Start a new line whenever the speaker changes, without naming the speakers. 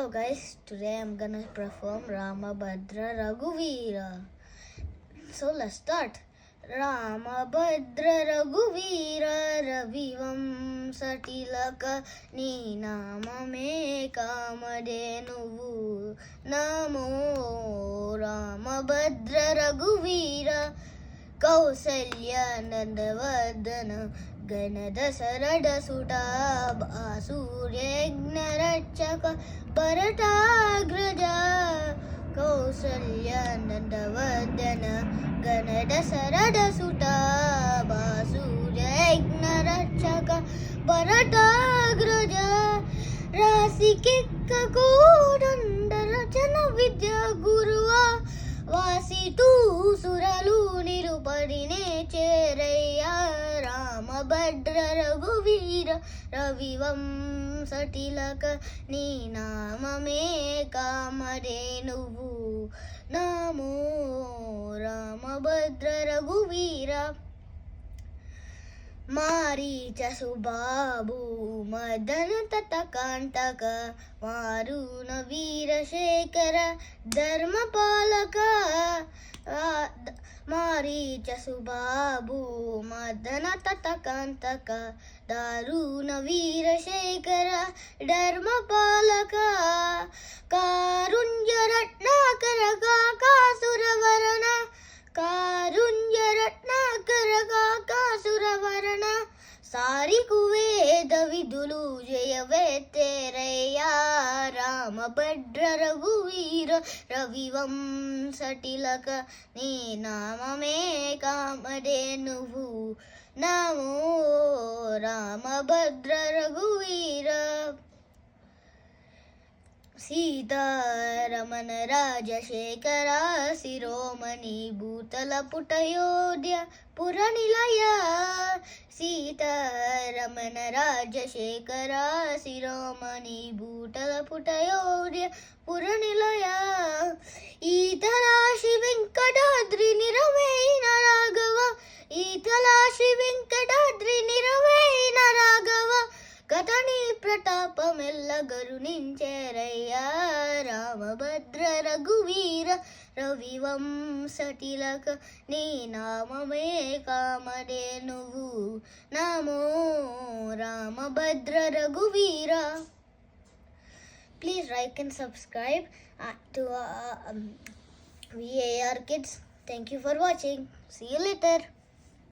Hello guys, today I'm gonna perform Ramabhadra Raghuveera. So let's start. Ramabhadra Raghuveera Ravivam Satilaka Ni Namame Kamadenu Namo Ramabhadra Raghuveera Kausalya Nandavardhana Ganada Sarada Suta Basurya Rachaka Bharatagraja Kausalya Nandavardhana Ganada Sarada Suta Basurya Rachaka Bharatagraja Rasikikka Kodandara Vidya Guruva Vasitu Suralu Nirupadine Cheraya Ramabhadra Raghuveera Ravivam Satilaka Ni Namame Kamadenu Namo Ramabhadra Raghuveera Maricha Subabu Madana Tatakantaka Maruna Veerashekara Dharmapalaka Maricha Subabu Madana Tatakantaka Daruna Veerashekara Dharmapalaka Karunya Ratnakara Kakasuravarana Karunya Ratnakara Kakasuravarana Sarikuve Davidulu Jayavetereya Ramabhadra Raghuveera Ravivam Satilaka Ni Namame Kamadenu Namo Ramabhadra Raghuveera Sitaramana Rajashekara Siromani Bhutala Putayodhya Puranilaya Sitaramana Rajashekara Siromani Bhutala Putayodhya Puranilaya Italashi Venkadadri Niraveina Raghava Italashi Venkadadri Niraveina Raghava Katani Pratapamella Garunincheraya Ramabhadra Raghuveera Ravivam Satilaka Ni Namame Kamadenu Namo Ramabhadra Raghuveera. Please like and subscribe to VAR Kids. Thank you for watching. See you later.